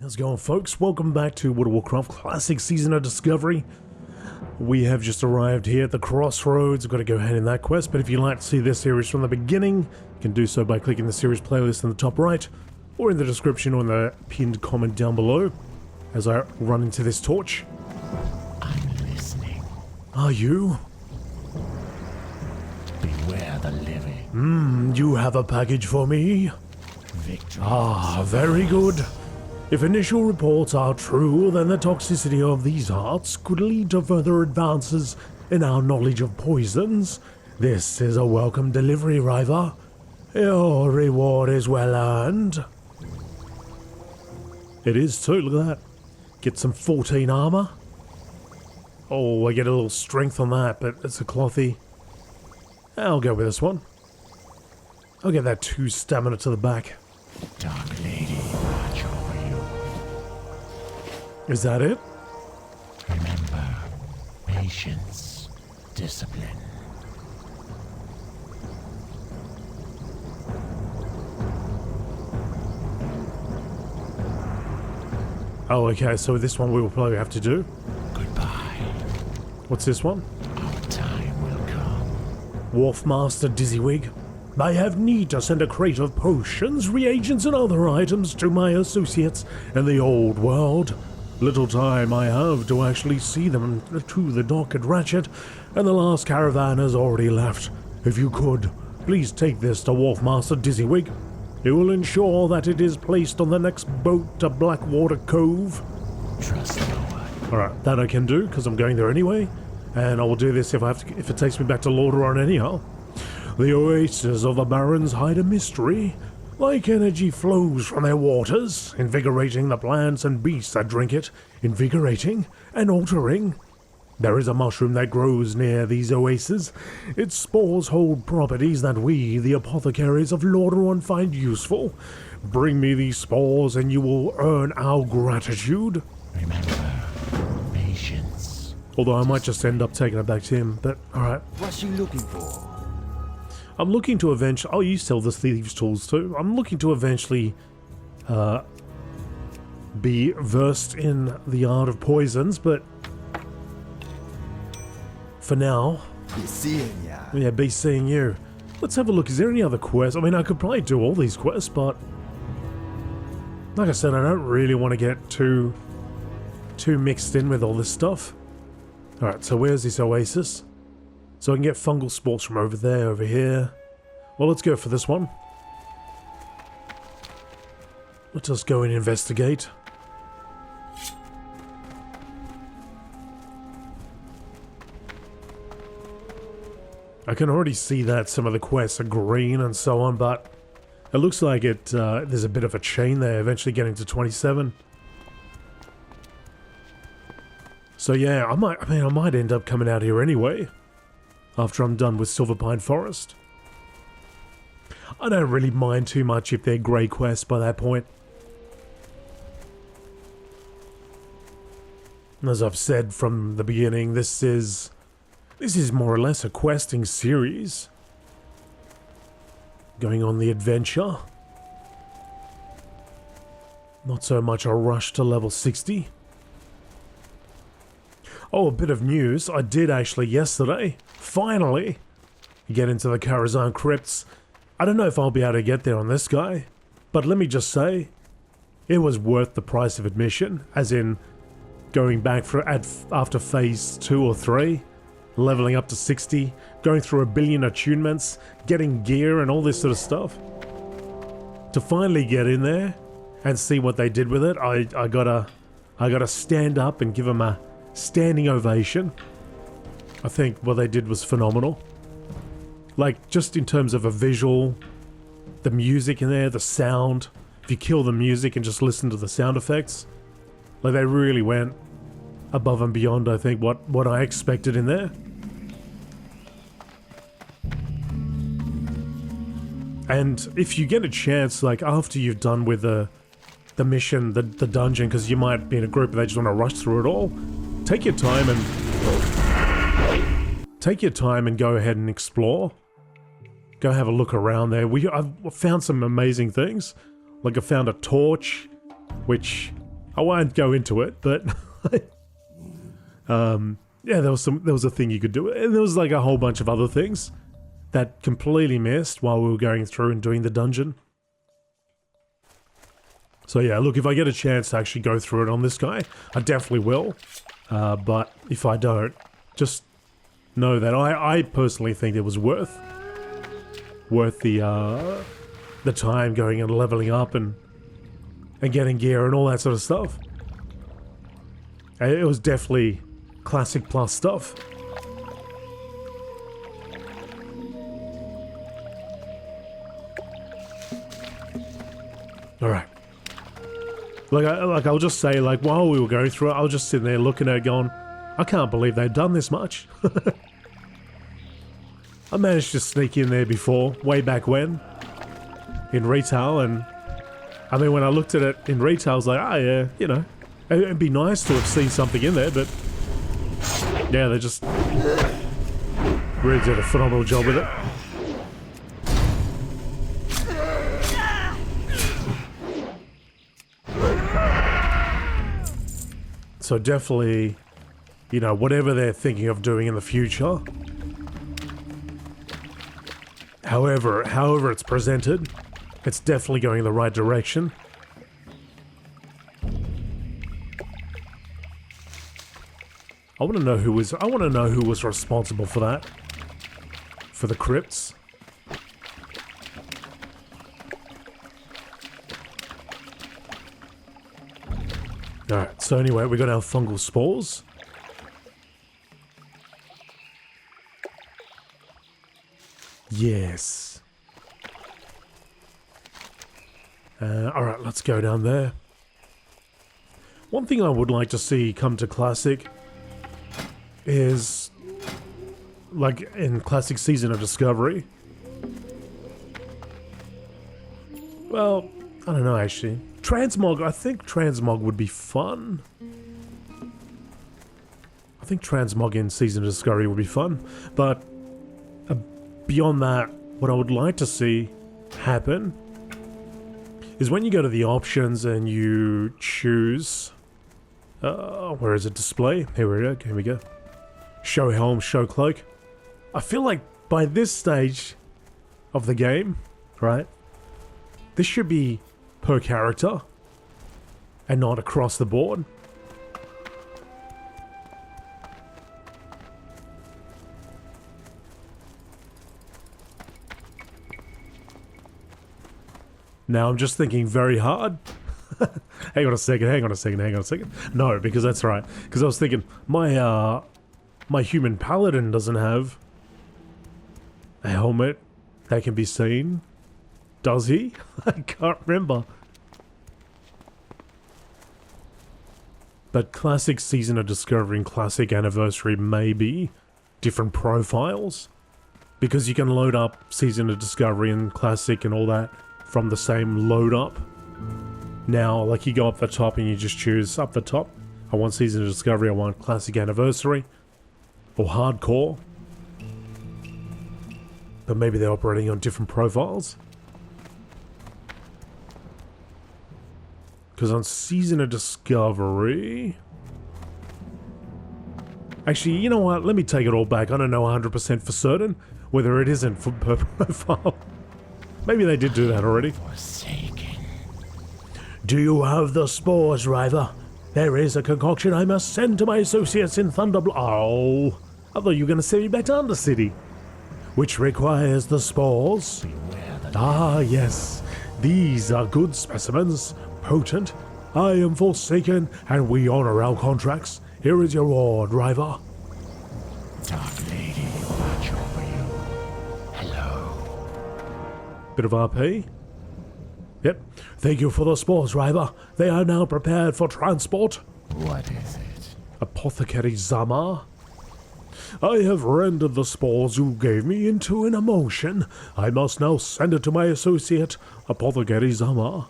How's it going, folks? Welcome back to World of Warcraft Classic Season of Discovery. We have just arrived here at the crossroads. I've got to go ahead in that quest, but if you'd like to see this series from the beginning, you can do so by clicking the series playlist in the top right, or in the description or in the pinned comment down below, as I run into this torch. I'm listening. Are you? Beware the living. You have a package for me? Victory. Ah, very good. If initial reports are true, then the toxicity of these hearts could lead to further advances in our knowledge of poisons. This is a welcome delivery, River. Your reward is well earned. It is too, look at that. Get some 14 armor. Oh, I get a little strength on that, but it's a clothy. I'll go with this one. I'll get that 2 stamina to the back. Dark Lady, watch over you. Is that it? Remember, patience, discipline. Oh, okay, so this one we will probably have to do. Goodbye. What's this one? Our time will come. Wharf Master Dizzywig. I have need to send a crate of potions, reagents, and other items to my associates in the old world. Little time I have to actually see them to the dock at Ratchet, and the last caravan has already left. If you could, please take this to Wharf Master Dizzywig. It will ensure that it is placed on the next boat to Blackwater Cove. Trust no one. Alright, that I can do, because I'm going there anyway. And I will do this if it takes me back to Lordaeron anyhow. The oases of the Barrens hide a mystery. Like energy flows from their waters, invigorating the plants and beasts that drink it, invigorating and altering. There is a mushroom that grows near these oases. Its spores hold properties that we, the apothecaries of Lordaeron, find useful. Bring me these spores and you will earn our gratitude. Remember, patience. Although I might just end up taking it back to him, but alright. What's she looking for? I'm looking to eventually... Oh, you sell the thieves' tools too. I'm looking to eventually be versed in the art of poisons, but for now... Be seeing ya. Yeah, be seeing you. Let's have a look. Is there any other quests? I mean, I could probably do all these quests, but like I said, I don't really want to get too mixed in with all this stuff. Alright, so where's this oasis? So I can get fungal spores from over there, over here. Well, let's go for this one. Let us go and investigate. I can already see that some of the quests are green and so on, but it looks like there's a bit of a chain there, eventually getting to 27. So yeah, I might end up coming out here anyway. After I'm done with Silverpine Forest. I don't really mind too much if they're grey quests by that point. As I've said from the beginning, this is more or less a questing series. Going on the adventure. Not so much a rush to level 60. Oh, a bit of news. I did actually yesterday, finally, get into the Karazhan Crypts. I don't know if I'll be able to get there on this guy, but let me just say, it was worth the price of admission, as in going back after phase 2 or 3, leveling up to 60, going through 1 billion attunements, getting gear and all this sort of stuff. To finally get in there and see what they did with it, I gotta stand up and give them a standing ovation. I think what they did was phenomenal. Like, just in terms of a visual, the music in there, the sound. If you kill the music and just listen to the sound effects, like they really went above and beyond, I think, what I expected in there. And if you get a chance, like after you've done with the mission, the dungeon, because you might be in a group and they just want to rush through it all, take your time and go ahead and explore. Go have a look around there. I've found some amazing things. Like I found a torch, which I won't go into it, but yeah, there was a thing you could do, and there was like a whole bunch of other things that completely missed while we were going through and doing the dungeon. So yeah, look, if I get a chance to actually go through it on this guy, I definitely will. But if I don't, just know that I personally think it was worth the time going and leveling up and getting gear and all that sort of stuff. It was definitely classic plus stuff. All right. Like I'll just say, like, while we were going through it, I was just sitting there looking at it going, I can't believe they've done this much. I managed to sneak in there before, way back when, in retail, and I mean, when I looked at it in retail, I was like, oh yeah, you know, it'd be nice to have seen something in there, but yeah, they just really did a phenomenal job with it. So definitely, you know, whatever they're thinking of doing in the future, however it's presented, it's definitely going in the right direction. I want to know who was responsible for that, for the crypts. Alright, so anyway, we got our fungal spores. Yes. Alright, let's go down there. One thing I would like to see come to Classic is, like in Classic Season of Discovery. Well, I don't know actually. Transmog, I think Transmog would be fun. I think Transmog in Season of Discovery would be fun. But beyond that, what I would like to see happen is when you go to the options and you choose... where is it? Display? Here we go. Show helm, show cloak. I feel like by this stage of the game, right, this should be per character and not across the board. Now I'm just thinking very hard. Hang on a second. No, because that's right. Because I was thinking, my human paladin doesn't have a helmet that can be seen. Does he? I can't remember. But Classic Season of Discovery and Classic Anniversary may be different profiles. Because you can load up Season of Discovery and Classic and all that from the same load up. Now, like, you go up the top and you just choose up the top. I want Season of Discovery, I want Classic Anniversary. Or Hardcore. But maybe they're operating on different profiles. Because on Season of Discovery... Actually, you know what? Let me take it all back. I don't know 100% for certain whether it isn't for per profile. Maybe they did do that already. Forsaken. Do you have the spores, River? There is a concoction I must send to my associates in Thunderblow. Oh, I thought you were going to send me back to Undercity. Which requires the spores. Ah, yes. These are good specimens. Potent. I am Forsaken, and we honor our contracts. Here is your reward, River. Dark Lady, watch over you. Hello. Bit of RP. Yep. Thank you for the spores, River. They are now prepared for transport. What is it? Apothecary Zama. I have rendered the spores you gave me into an emotion. I must now send it to my associate, Apothecary Zama.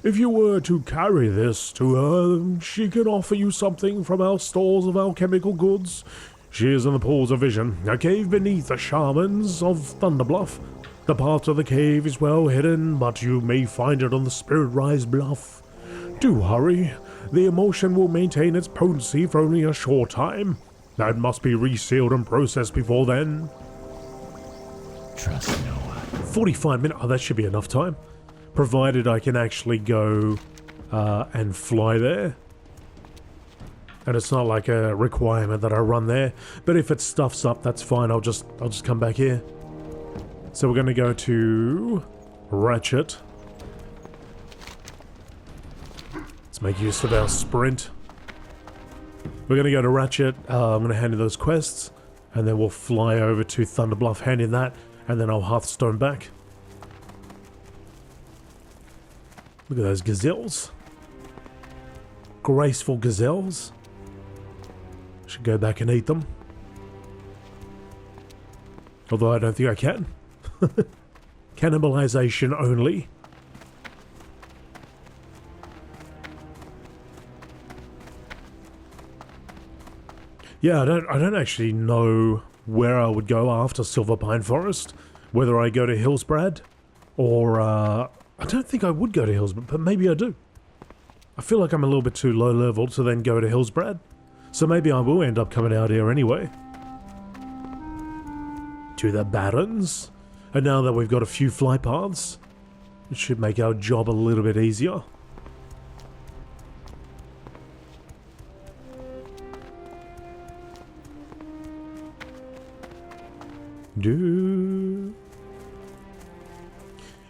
If you were to carry this to her, she can offer you something from our stores of alchemical goods. She is in the pools of vision, a cave beneath the shamans of Thunderbluff. The path to the cave is well hidden, but you may find it on the Spirit Rise Bluff. Do hurry. The emulsion will maintain its potency for only a short time. That must be resealed and processed before then. Trust no one. 45 minutes. Oh, that should be enough time. Provided I can actually go and fly there. And it's not like a requirement that I run there. But if it stuffs up, that's fine. I'll just come back here. So we're going to go to Ratchet. Let's make use of our sprint. We're going to go to Ratchet. I'm going to hand in those quests. And then we'll fly over to Thunder Bluff, hand in that. And then I'll Hearthstone back. Look at those gazelles. Graceful gazelles. Should go back and eat them. Although I don't think I can. Cannibalization only. Yeah, I don't actually know where I would go after Silver Pine Forest. Whether I go to Hillsbrad or I don't think I would go to Hillsbrad, but maybe I do. I feel like I'm a little bit too low level to then go to Hillsbrad. So maybe I will end up coming out here anyway. To the Barrens. And now that we've got a few fly paths, it should make our job a little bit easier.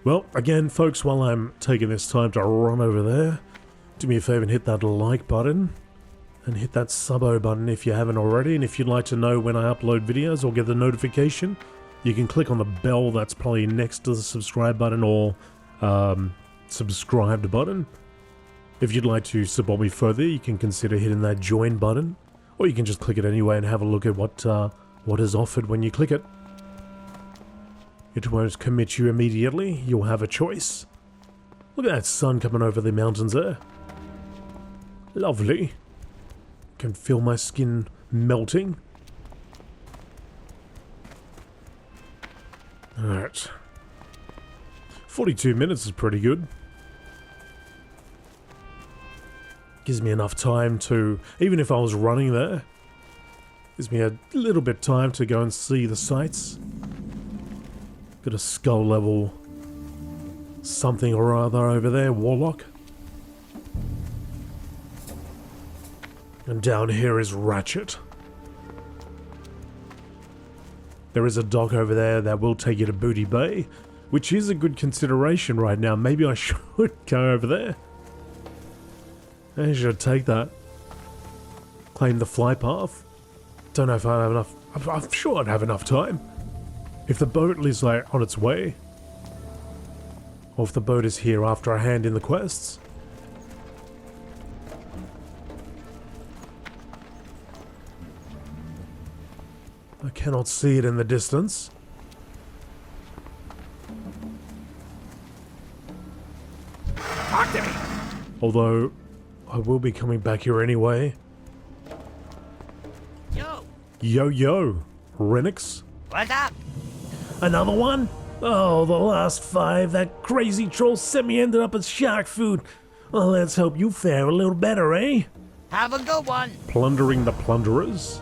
Well, again, folks, while I'm taking this time to run over there, do me a favor and hit that like button. And hit that sub-o button if you haven't already. And if you'd like to know when I upload videos or get the notification, you can click on the bell that's probably next to the subscribe button or subscribed button. If you'd like to support me further, you can consider hitting that join button. Or you can just click it anyway and have a look at what is offered when you click it. It won't commit you immediately. You'll have a choice. Look at that sun coming over the mountains there. Lovely. Can feel my skin melting. Alright. 42 minutes is pretty good. Gives me enough time to, even if I was running there, gives me a little bit time to go and see the sights. Got a skull level something or other over there, Warlock. And down here is Ratchet. There is a dock over there that will take you to Booty Bay, which is a good consideration right now. Maybe I should go over there. I should take that. Claim the fly path. Don't know if I have enough. I'm sure I'd have enough time. If the boat is like on its way, or if the boat is here after I hand in the quests. I cannot see it in the distance. Talk to me. Although, I will be coming back here anyway. Yo, Yo, Renix. what's up? Another one? Oh, the last 5. That crazy troll semi ended up as shark food. Well, let's hope you fare a little better, eh? Have a good one. Plundering the plunderers.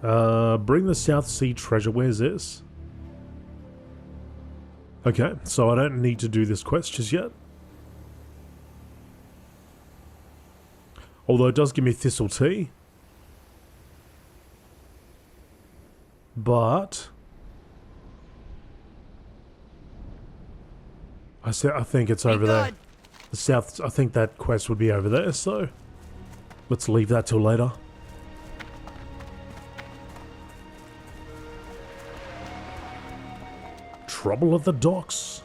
Bring the South Sea treasure. Where's this? Okay, so I don't need to do this quest just yet. Although it does give me thistle tea. But I think it's over there. The south, I think that quest would be over there, so let's leave that till later. Trouble at the docks.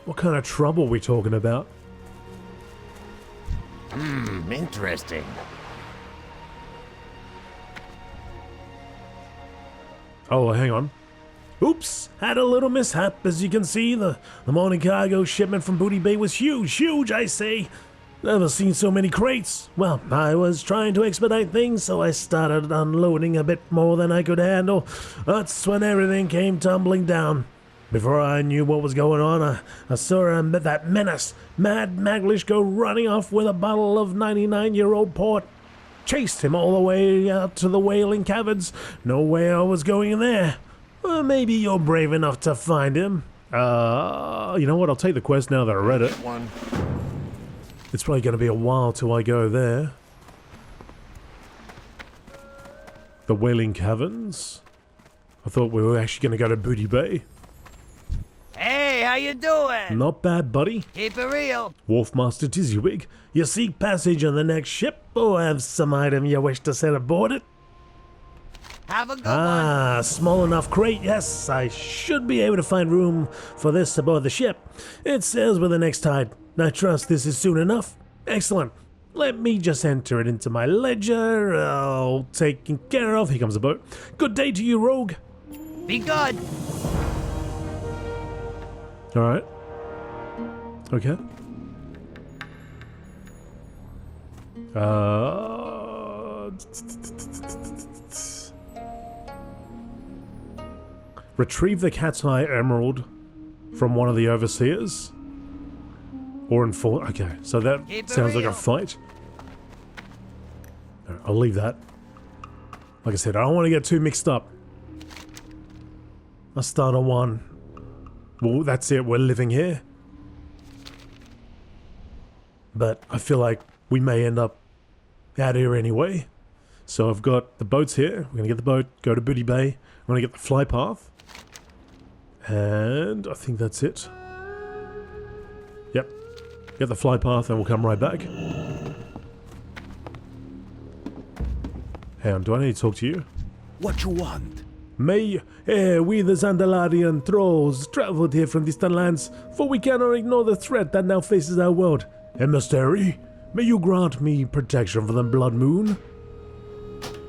What kind of trouble are we talking about? Interesting. Oh, hang on. Oops, had a little mishap. As you can see, the morning cargo shipment from Booty Bay was huge, I say. Never seen so many crates. Well, I was trying to expedite things, so I started unloading a bit more than I could handle. That's when everything came tumbling down. Before I knew what was going on, I saw that menace, Mad Maglish, go running off with a bottle of 99-year-old port. Chased him all the way out to the Wailing Caverns. No way I was going in there. Well, maybe you're brave enough to find him. You know what? I'll take the quest now that I read it. One. It's probably going to be a while till I go there. The Wailing Caverns. I thought we were actually going to go to Booty Bay. Hey, how you doing? Not bad, buddy. Keep it real. Wharfmaster Tizzywig, you seek passage on the next ship, or have some item you wish to set aboard it? Have a good one. Small enough crate, yes. I should be able to find room for this aboard the ship. It sails with the next tide. I trust this is soon enough. Excellent. Let me just enter it into my ledger. All taken care of. Here comes the boat. Good day to you, rogue. Be good. Alright. Okay. Retrieve the cat's eye emerald from one of the overseers. Or inform. Okay, so that sounds like a fight. Alright, I'll leave that. Like I said, I don't want to get too mixed up. I'll start on one. Well, that's it, we're living here. But I feel like we may end up out here anyway. So I've got the boats here. We're going to get the boat, go to Booty Bay. I'm going to get the fly path. And I think that's it. Yep. Get the fly path and we'll come right back. Hang on, do I need to talk to you? What you want? We the Zandalarian trolls traveled here from distant lands, for we cannot ignore the threat that now faces our world. Emissary, may you grant me protection from the Blood Moon?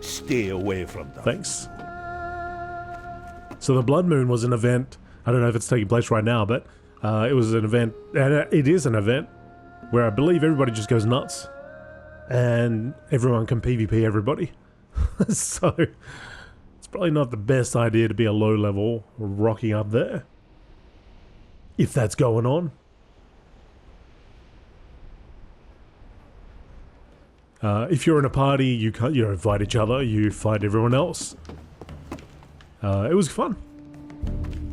Stay away from them. Thanks. So the Blood Moon was an event, I don't know if it's taking place right now, but it was an event, and it is an event, where I believe everybody just goes nuts. And everyone can PvP everybody. So it's probably not the best idea to be a low level rocking up there. If that's going on. If you're in a party, you can't, you don't fight each other, you fight everyone else. It was fun.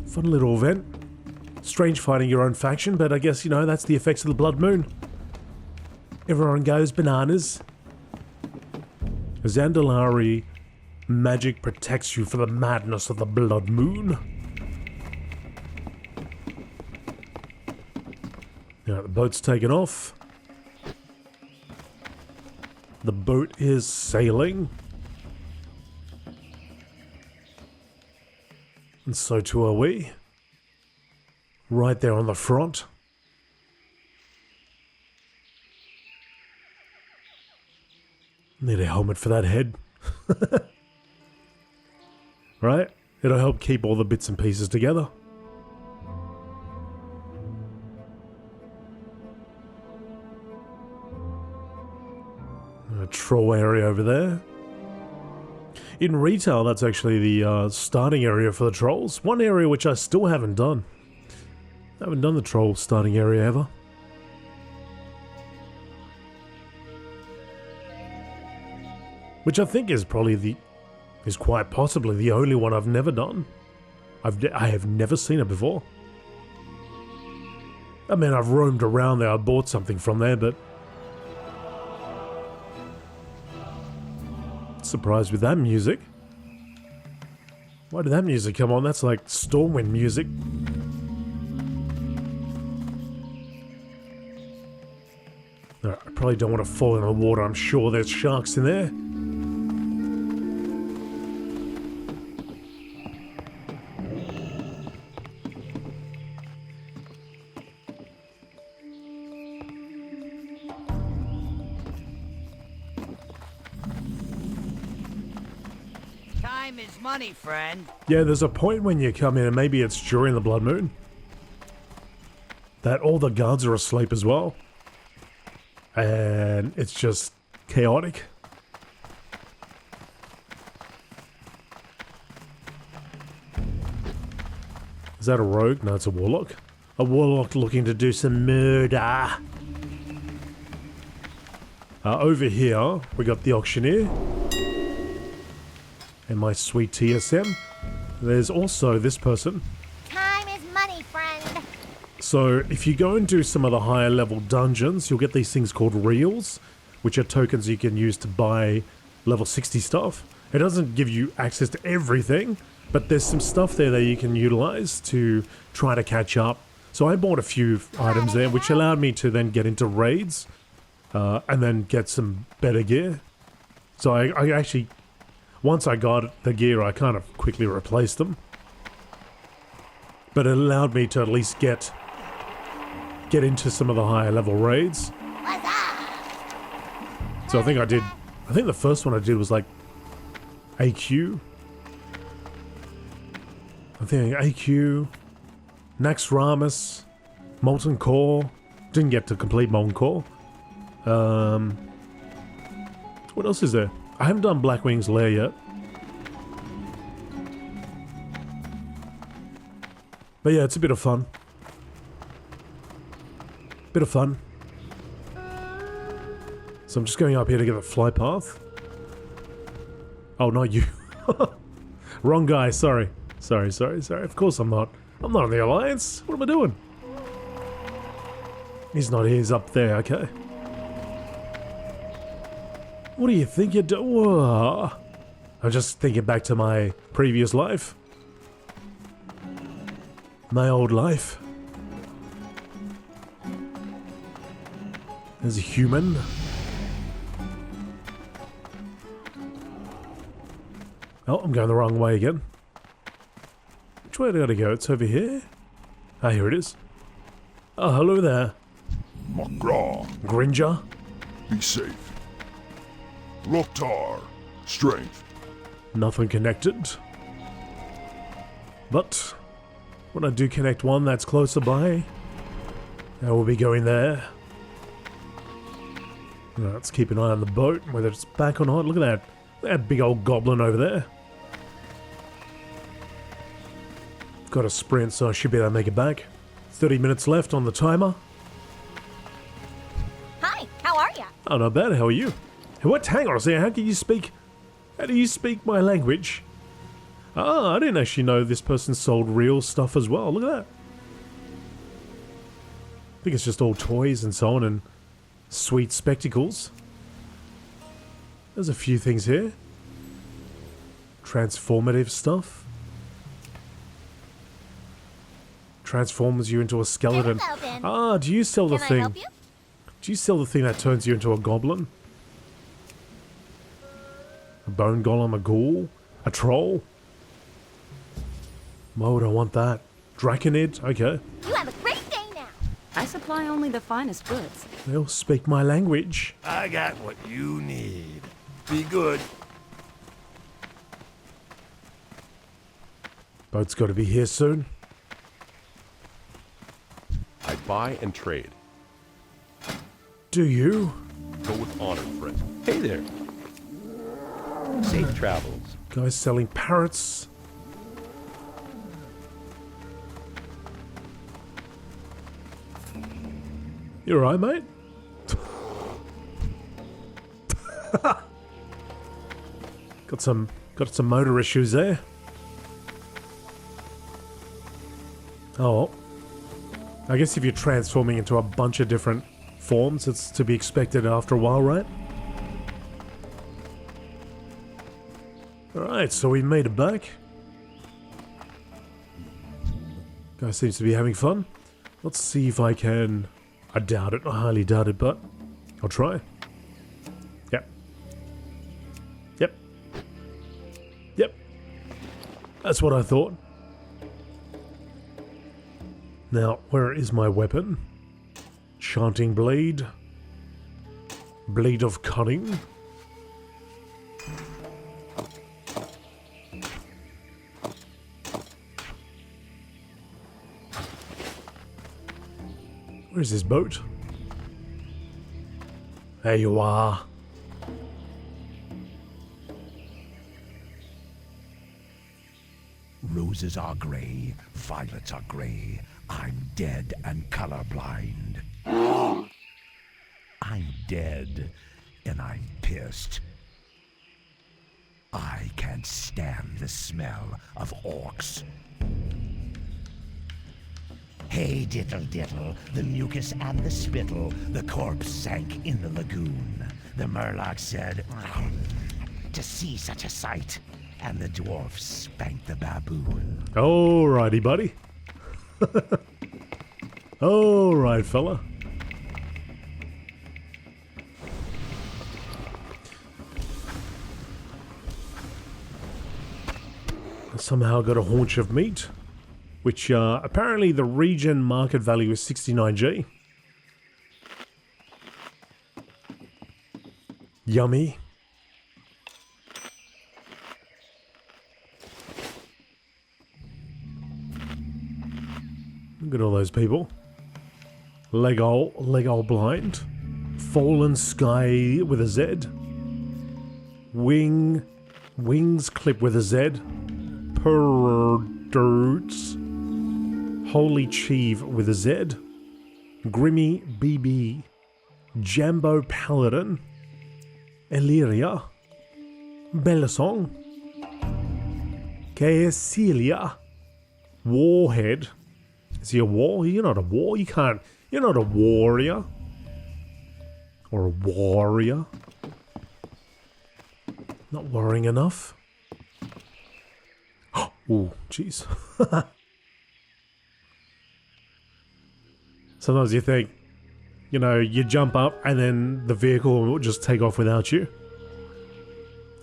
Fun little event. Strange fighting your own faction, but I guess, you know, that's the effects of the Blood Moon. Everyone goes bananas. Zandalari magic protects you from the madness of the Blood Moon. Now the boat's taken off. The boat is sailing. And so too are we. Right there on the front. Need a helmet for that head. Right? It'll help keep all the bits and pieces together. A troll area over there. In retail, that's actually the starting area for the trolls. One area which I still haven't done. I haven't done the troll starting area ever. Which I think is probably is quite possibly the only one I've never done. I have never seen it before. I mean, I've roamed around there, I bought something from there, but... Surprised with that music. Why did that music come on? That's like Stormwind music. I probably don't want to fall in the water. I'm sure there's sharks in there. Time is money, friend. Yeah, there's a point when you come in, and maybe it's during the Blood Moon, that all the guards are asleep as well. And it's just chaotic. Is that a rogue? No, it's a warlock. A warlock looking to do some murder. Over here, we got the auctioneer. And my sweet TSM. There's also this person. Time is money, friend. So, if you go and do some of the higher level dungeons, you'll get these things called reels, which are tokens you can use to buy level 60 stuff. It doesn't give you access to everything, but there's some stuff there that you can utilize to try to catch up. So I bought a few items there, which allowed me to then get into raids, and then get some better gear. So I actually, once I got the gear, I kind of quickly replaced them. But it allowed me to at least get into some of the higher level raids. So I think the first one I did was like AQ. I think AQ, Naxxramas, Molten Core. Didn't get to complete Molten Core. What else is there? I haven't done Blackwing's Lair yet. But yeah, it's a bit of fun. Bit of fun. So I'm just going up here to get the fly path. Oh, not you. Wrong guy, sorry. Sorry. Of course I'm not. I'm not on the Alliance. What am I doing? He's not here, he's up there, okay. What do you think you're doing? Whoa. I'm just thinking back to my previous life. My old life. There's a human. Oh, I'm going the wrong way again. Which way do I gotta go? It's over here? Ah, here it is. Oh, hello there. Magra, Gringer. be safe. Loktar, strength. Nothing connected. But when I do connect one that's closer by, I will be going there. Now, let's keep an eye on the boat, whether it's back or not. Look at that big old goblin over there. Got a sprint, so I should be able to make it back. 30 minutes left on the timer. Hi, how are ya? Oh, not bad. How are you? What? Hang on a second. How do you speak my language? Ah, I didn't actually know this person sold real stuff as well. Look at that. I think it's just all toys and so on and sweet spectacles. There's a few things here. Transformative stuff. Transforms you into a skeleton. Door's open. Ah, do you sell the Can I thing? help you? Do you sell the thing that turns you into a goblin? A bone golem, a ghoul, a troll? Why would I want that? Draconid? Okay. You have a great day now. I supply only the finest goods. They'll speak my language. I got what you need. Be good. Boat's got to be here soon. I buy and trade. Do you? Go with honor, friend. Hey there. Safe travels. Guys selling parrots. You alright, mate? Got some motor issues there. Oh, I guess if you're transforming into a bunch of different forms, it's to be expected after a while, right? Alright, so we made it back. Guy seems to be having fun. Let's see if I can... I doubt it, I highly doubt it, but I'll try. Yep. Yep. Yep. That's what I thought. Now, where is my weapon? Chanting Blade. Blade of Cunning. Where's this boat? There you are. Roses are gray, violets are gray. I'm dead and colorblind. I'm dead, and I'm pissed. I can't stand the smell of orcs. Hey, diddle diddle, the mucus and the spittle, the corpse sank in the lagoon. The Murloc said, to see such a sight, and the dwarf spanked the baboon. Alrighty, buddy. Alright, fella. Somehow got a haunch of meat, which apparently the region market value is 69G. Yummy. Look at all those people. Lego blind. Fallen sky with a Z. Wings clip with a Z. Purduits. Holy Chieve with a Z. Grimmy BB. Jambo Paladin. Illyria. Bellasong. Caecilia. Warhead. Is he a war? You're not a war. You can't. You're not a warrior. Or a warrior. Not worrying enough. Ooh, jeez. Sometimes you think, you know, you jump up and then the vehicle will just take off without you.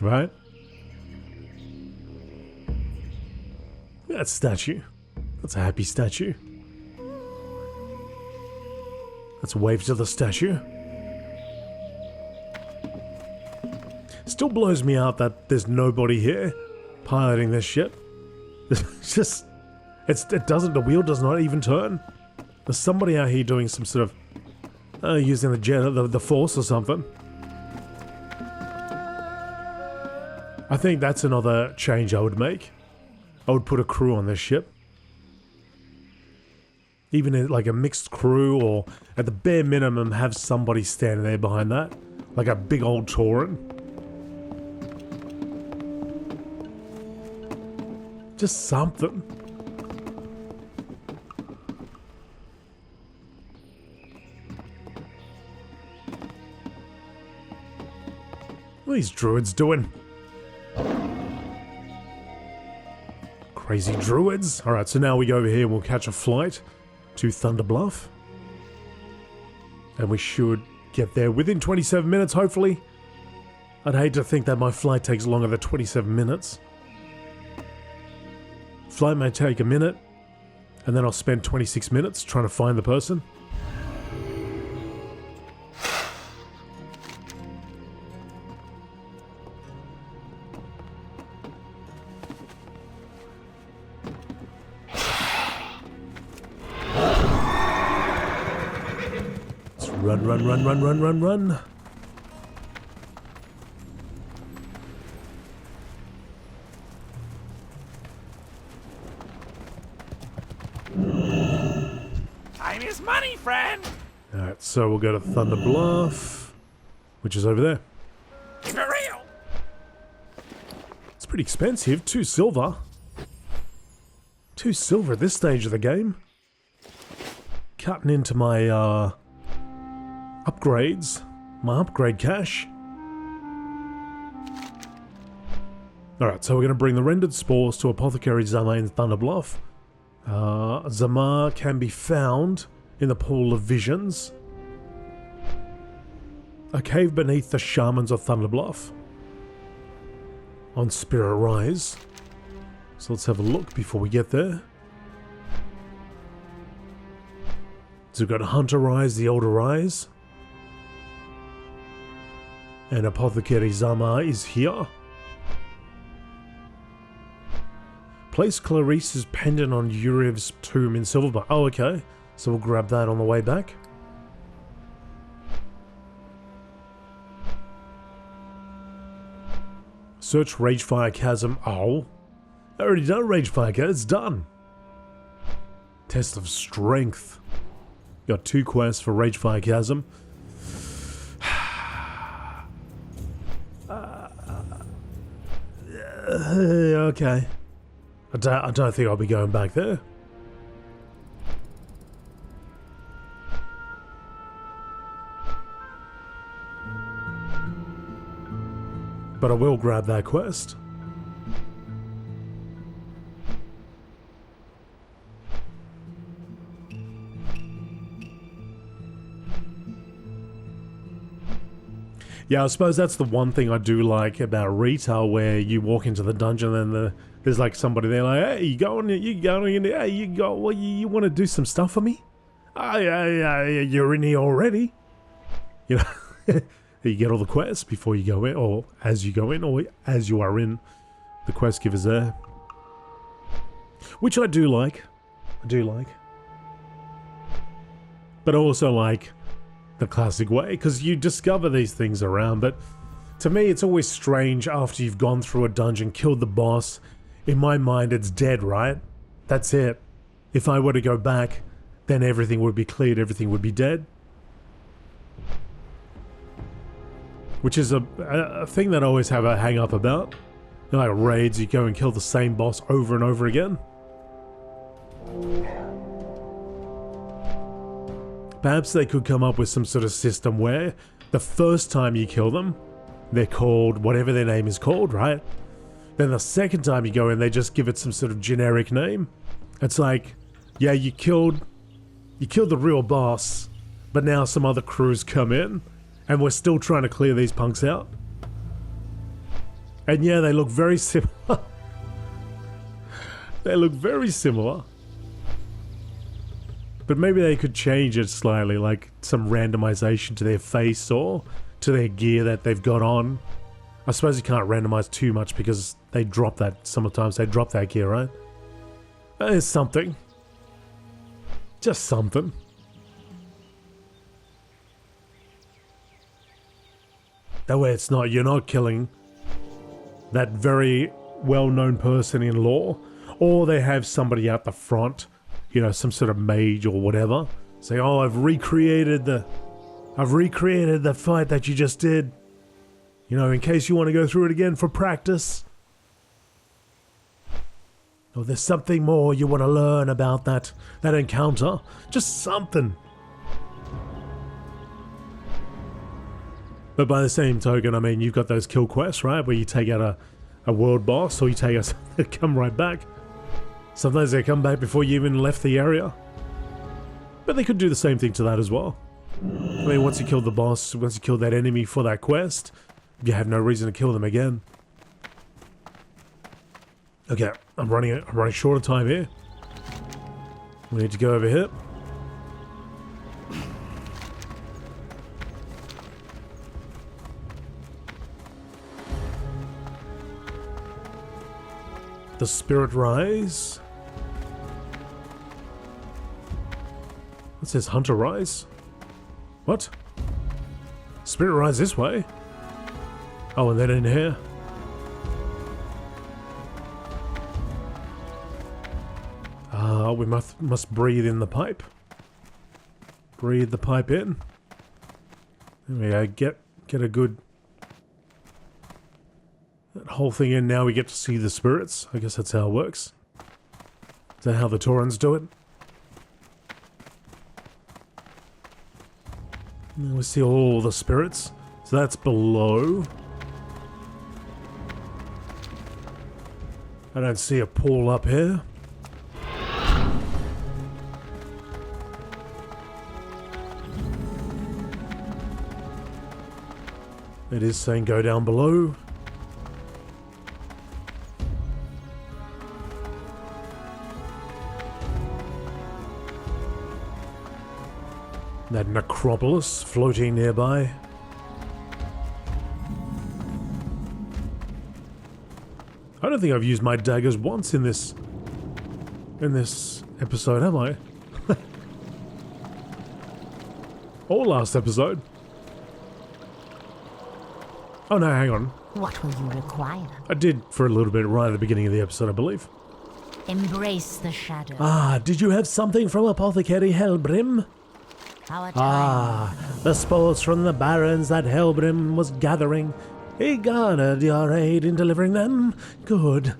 Right? That statue. That's a happy statue. Let's wave to the statue. Still blows me out that there's nobody here piloting this ship. It's just, it doesn't, the wheel does not even turn. There's somebody out here doing some sort of, using the jet, the force or something. I think that's another change I would make. I would put a crew on this ship. Even in, like a mixed crew, or at the bare minimum have somebody standing there behind that. Like a big old Tauren. Just something. What are these druids doing? Crazy druids. Alright, so now we go over here and we'll catch a flight to Thunder Bluff. And we should get there within 27 minutes, hopefully. I'd hate to think that my flight takes longer than 27 minutes. Flight may take a minute, and then I'll spend 26 minutes trying to find the person. Let's run. Time is money, friend. Alright, so we'll go to Thunder Bluff, which is over there. For real. It's pretty expensive, 2 silver. 2 silver at this stage of the game. Cutting into my upgrades, my upgrade cash. Alright, so we're going to bring the rendered spores to Apothecary Zamar in Thunder Bluff. Zamar can be found in the Pool of Visions. A cave beneath the Shamans of Thunder Bluff. On Spirit Rise. So let's have a look before we get there. So we've got Hunter Rise, the Older Rise. And Apothecary Zamar is here. Place Clarice's pendant on Uriv's tomb in Silverbar. Oh, okay. So we'll grab that on the way back. Search Ragefire Chasm. Oh. I already done Rage Fire, it's done. Test of Strength. Got 2 quests for Rage Fire Chasm. Okay. I don't think I'll be going back there. But I will grab that quest. Yeah, I suppose that's the one thing I do like about retail, where you walk into the dungeon and there's like somebody there like, hey, you going in there, hey, you want to do some stuff for me? You're in here already. You know, you get all the quests before you go in, or as you go in, or as you are in, the quest giver's there. Which I do like. But I also like the classic way, because you discover these things around, but to me it's always strange after you've gone through a dungeon, killed the boss. In my mind it's dead, right? That's it. If I were to go back, then everything would be cleared, everything would be dead. Which is a thing that I always have a hang up about. You know, like raids, you go and kill the same boss over and over again. Perhaps they could come up with some sort of system where the first time you kill them, they're called whatever their name is called, right? Then the second time you go in, they just give it some sort of generic name. It's like, yeah, you killed the real boss, but now some other crews come in, and we're still trying to clear these punks out. And yeah, they look very similar. They look very similar. But maybe they could change it slightly, like some randomization to their face or to their gear that they've got on. I suppose you can't randomize too much because they drop that, sometimes they drop that gear, right? There's something. Just something. That way it's not, you're not killing that very well-known person in lore, or they have somebody out the front, you know, some sort of mage or whatever, say, oh, I've recreated the fight that you just did, you know, in case you want to go through it again for practice. Or there's something more you want to learn about that encounter. Just something. But by the same token, I mean, you've got those kill quests, right? Where you take out a world boss, or you take out, they come right back. Sometimes they come back before you even left the area. But they could do the same thing to that as well. I mean, once you kill the boss, once you kill that enemy for that quest, you have no reason to kill them again. Okay, I'm running short of time here. We need to go over here. The Spirit Rise. It says Hunter Rise. What? Spirit Rise this way? Oh, and then in here. We must breathe in the pipe. Breathe the pipe in. There we go. Get a good... that whole thing in. Now we get to see the spirits. I guess that's how it works. Is that how the Taurens do it? And we see all the spirits. So that's below. I don't see a pool up here. It is saying go down below. That necropolis floating nearby. I don't think I've used my daggers once in this episode, have I? Or last episode. Oh no, hang on. What will you require? I did for a little bit right at the beginning of the episode, I believe. Embrace the shadow. Ah, did you have something from Apothecary Hellbrim? Our time. Ah, the spores from the Barrens that Hellbrim was gathering. He garnered your aid in delivering them. Good.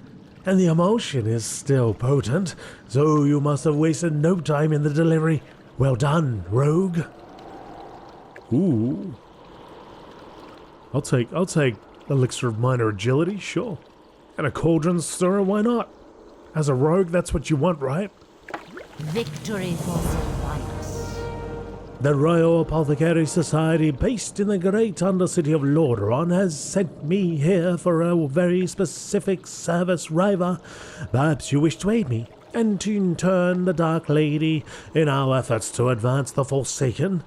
And the emotion is still potent, so you must have wasted no time in the delivery. Well done, rogue. Ooh. I'll take Elixir of Minor Agility, sure. And a Cauldron Stirrer, why not? As a rogue, that's what you want, right? Victory for Sylvanas. The Royal Apothecary Society, based in the great Undercity of Lordaeron, has sent me here for a very specific service, Riva. Perhaps you wish to aid me, and in turn the Dark Lady, in our efforts to advance the Forsaken.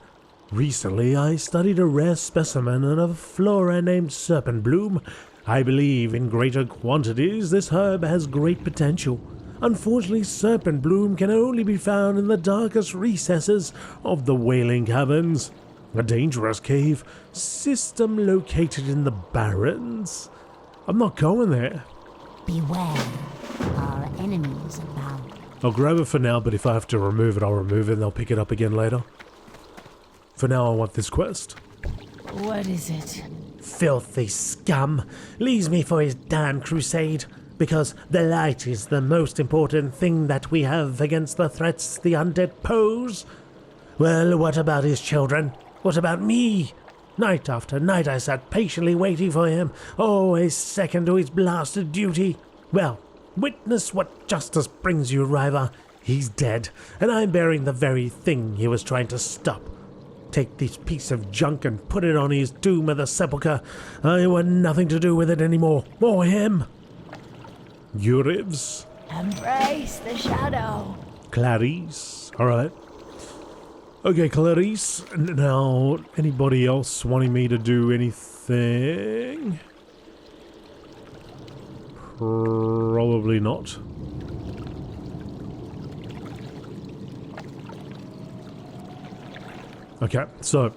Recently, I studied a rare specimen of a flora named Serpent Bloom. I believe in greater quantities this herb has great potential. Unfortunately, Serpent Bloom can only be found in the darkest recesses of the Wailing Caverns, a dangerous cave system located in the Barrens. I'm not going there. Beware, our enemies abound. I'll grab it for now, but if I have to remove it, I'll remove it and I'll pick it up again later. For now, I want this quest. What is it? Filthy scum leaves me for his damn crusade, because the light is the most important thing that we have against the threats the undead pose. Well, what about his children? What about me? Night after night I sat patiently waiting for him, always second to his blasted duty. Well, witness what justice brings you, Riva. He's dead, and I'm bearing the very thing he was trying to stop. Take this piece of junk and put it on his tomb of the sepulchre. I want nothing to do with it anymore, or him. Urivs. Embrace the shadow. Clarice. Alright. Okay, Clarice. Now, anybody else wanting me to do anything? Probably not. Okay, so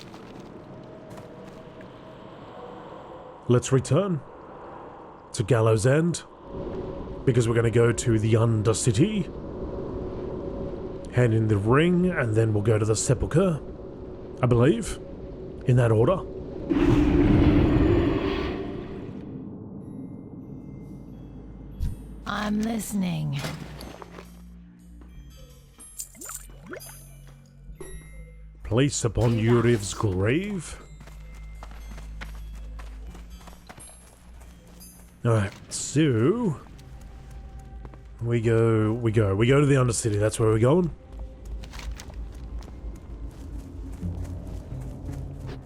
let's return to Gallows End, because we're going to go to the Undercity, hand in the ring, and then we'll go to the Sepulchre, I believe, in that order. I'm listening. Place upon Uriv's grave. Alright, so we go to the Undercity, that's where we're going.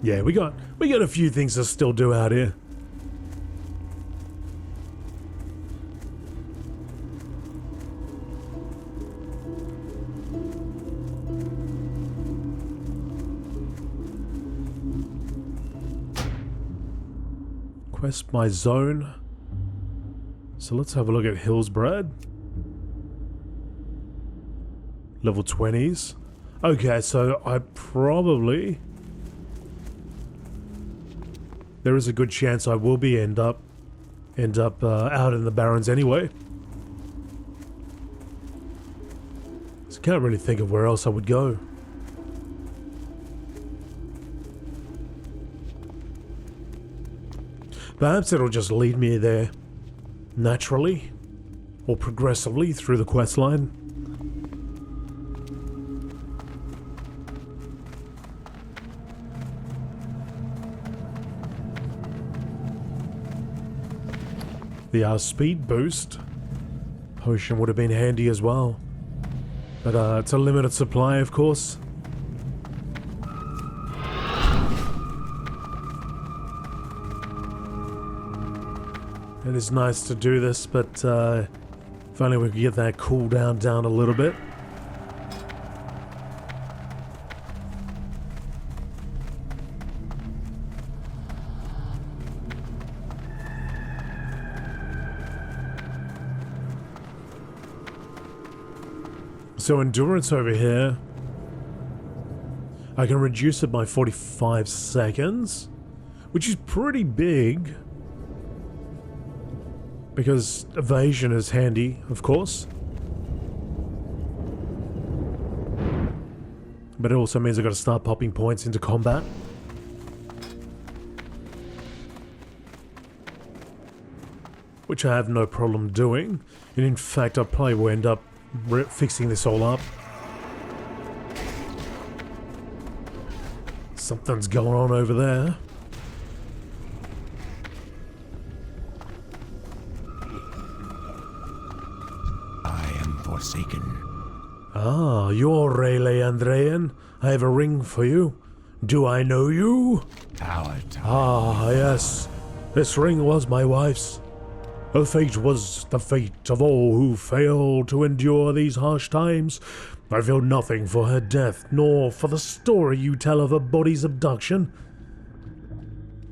Yeah, we got a few things to still do out here. Quest by zone. So let's have a look at Hillsbrad. Level 20s. Okay, so I probably... There is a good chance I will be end up out in the Barrens anyway. So I can't really think of where else I would go. Perhaps it'll just lead me there, naturally, or progressively through the questline. The speed boost potion would have been handy as well, but it's a limited supply, of course. It is nice to do this, but if only we could get that cooldown down a little bit. So endurance over here, I can reduce it by 45 seconds, which is pretty big. Because evasion is handy, of course. But it also means I've got to start popping points into combat. Which I have no problem doing. And in fact, I probably will end up fixing this all up. Something's going on over there. I am forsaken. Ah, you're Rayleigh Andrean. I have a ring for you. Do I know you? Our time. Ah, yes. This ring was my wife's. Her fate was the fate of all who failed to endure these harsh times. I feel nothing for her death, nor for the story you tell of her body's abduction.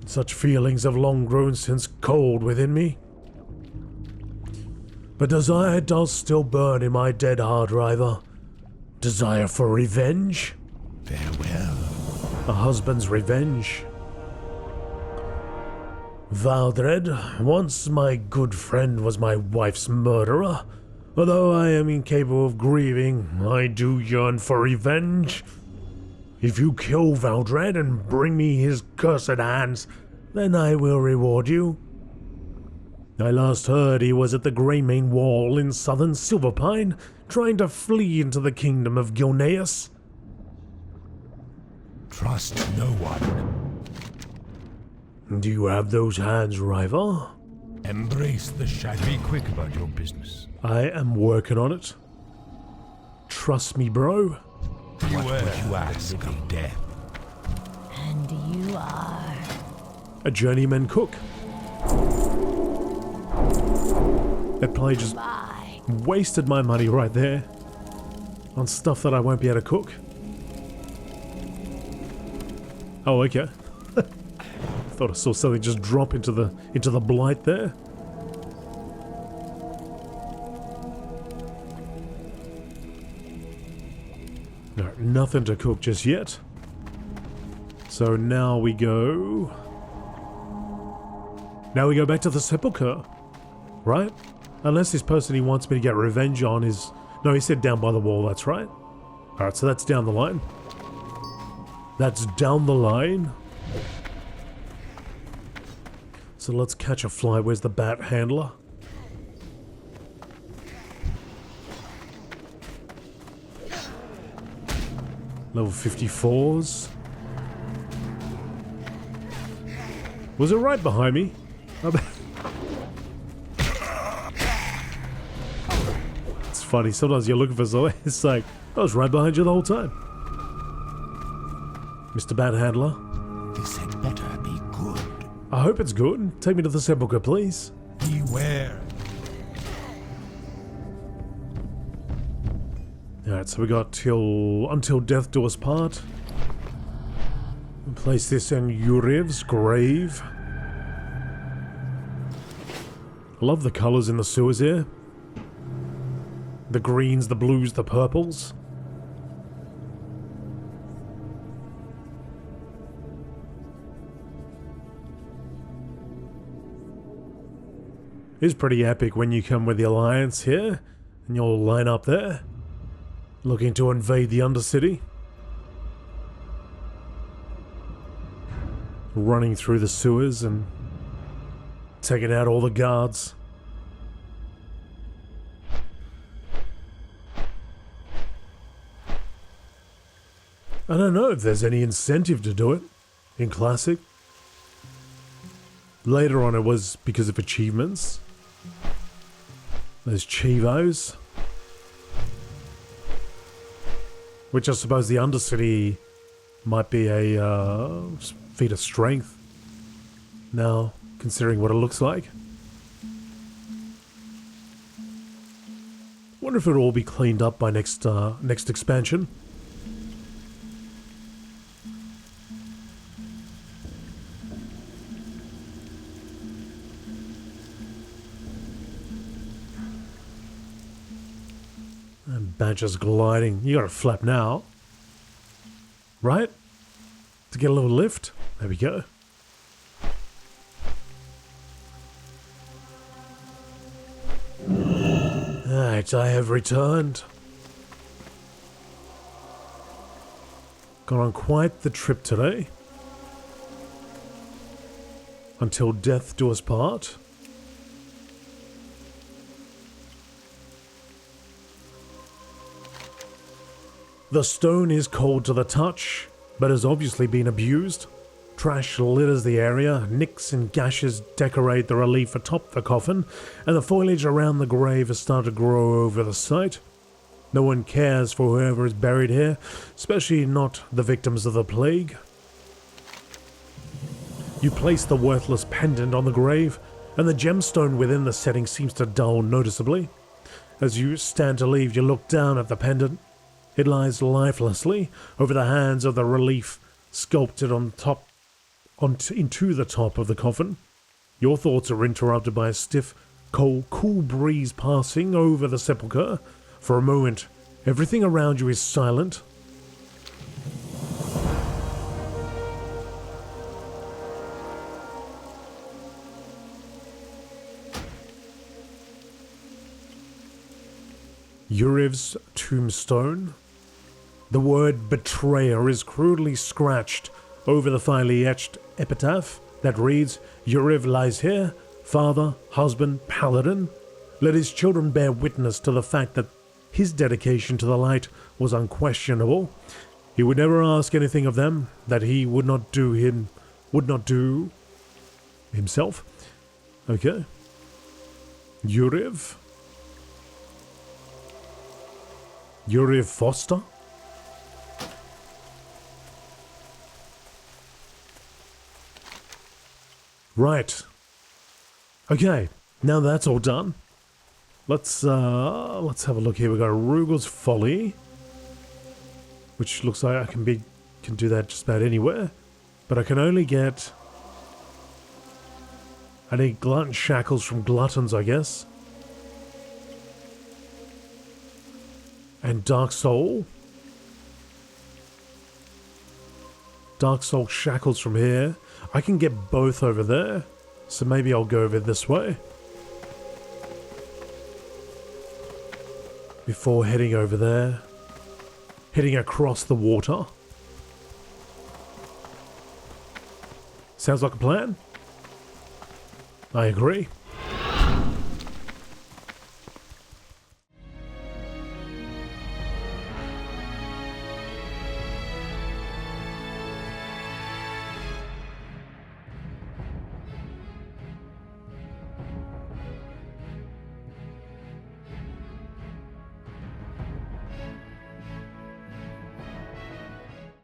Such feelings have long grown since cold within me. But desire does still burn in my dead hard driver. Desire for revenge? Farewell. A husband's revenge. Valdred, once my good friend, was my wife's murderer. Although I am incapable of grieving, I do yearn for revenge. If you kill Valdred and bring me his cursed hands, then I will reward you. I last heard he was at the Greymane Wall in southern Silverpine, trying to flee into the kingdom of Gilneas. Trust no one. Do you have those hands, rival? Embrace the shadow. Be quick about your business. I am working on it. Trust me, bro. What would you ask of death? And you are... A journeyman cook. That play just Bye. wasted my money right there on stuff that I won't be able to cook. Oh, okay. Thought I saw something just drop into the blight there. No, nothing to cook just yet. So now we go... Now we go back to the sepulchre, right? Unless this person he wants me to get revenge on is... No, he said down by the wall, that's right. Alright, so that's down the line. That's down the line. So let's catch a fly. Where's the bat handler? Level 54s. Was it right behind me? It's funny, sometimes you're looking for something, it's like, I was right behind you the whole time. Mr. Bat Handler. This had better be good. I hope it's good. Take me to the sepulchre, please. Beware. Alright, so we got until death do us part. Place this in Uriv's grave. I love the colours in the sewers here. The greens, the blues, the purples. It's pretty epic when you come with the Alliance here, and you'll line up there, looking to invade the Undercity. Running through the sewers and taking out all the guards. I don't know if there's any incentive to do it in Classic. Later on it was because of achievements. Those Chivos. Which I suppose the Undercity might be a feat of strength. Now, considering what it looks like. Wonder if it'll all be cleaned up by next expansion. And Badger's gliding. You gotta flap now. Right? To get a little lift. There we go. Right, I have returned. Gone on quite the trip today. Until death do us part. The stone is cold to the touch, but has obviously been abused. Trash litters the area, nicks and gashes decorate the relief atop the coffin, and the foliage around the grave has started to grow over the site. No one cares for whoever is buried here, especially not the victims of the plague. You place the worthless pendant on the grave, and the gemstone within the setting seems to dull noticeably. As you stand to leave, you look down at the pendant. It lies lifelessly over the hands of the relief sculpted into the top of the coffin. Your thoughts are interrupted by a stiff, cool breeze passing over the sepulchre. For a moment, everything around you is silent. Uriv's tombstone. The word betrayer is crudely scratched over the finely etched epitaph that reads, Uriv lies here, father, husband, paladin. Let his children bear witness to the fact that his dedication to the light was unquestionable. He would never ask anything of them that he would not do himself. Okay. Uriv Foster? Right. Okay, now that's all done. Let's have a look here. We've got Rugel's Folly, which looks like I can do that just about anywhere, but I can only get. I need Glutton Shackles from Gluttons, I guess, and Dark Soul Shackles from here. I can get both over there, so maybe I'll go over this way before heading over there, heading across the water. Sounds like a plan. I agree.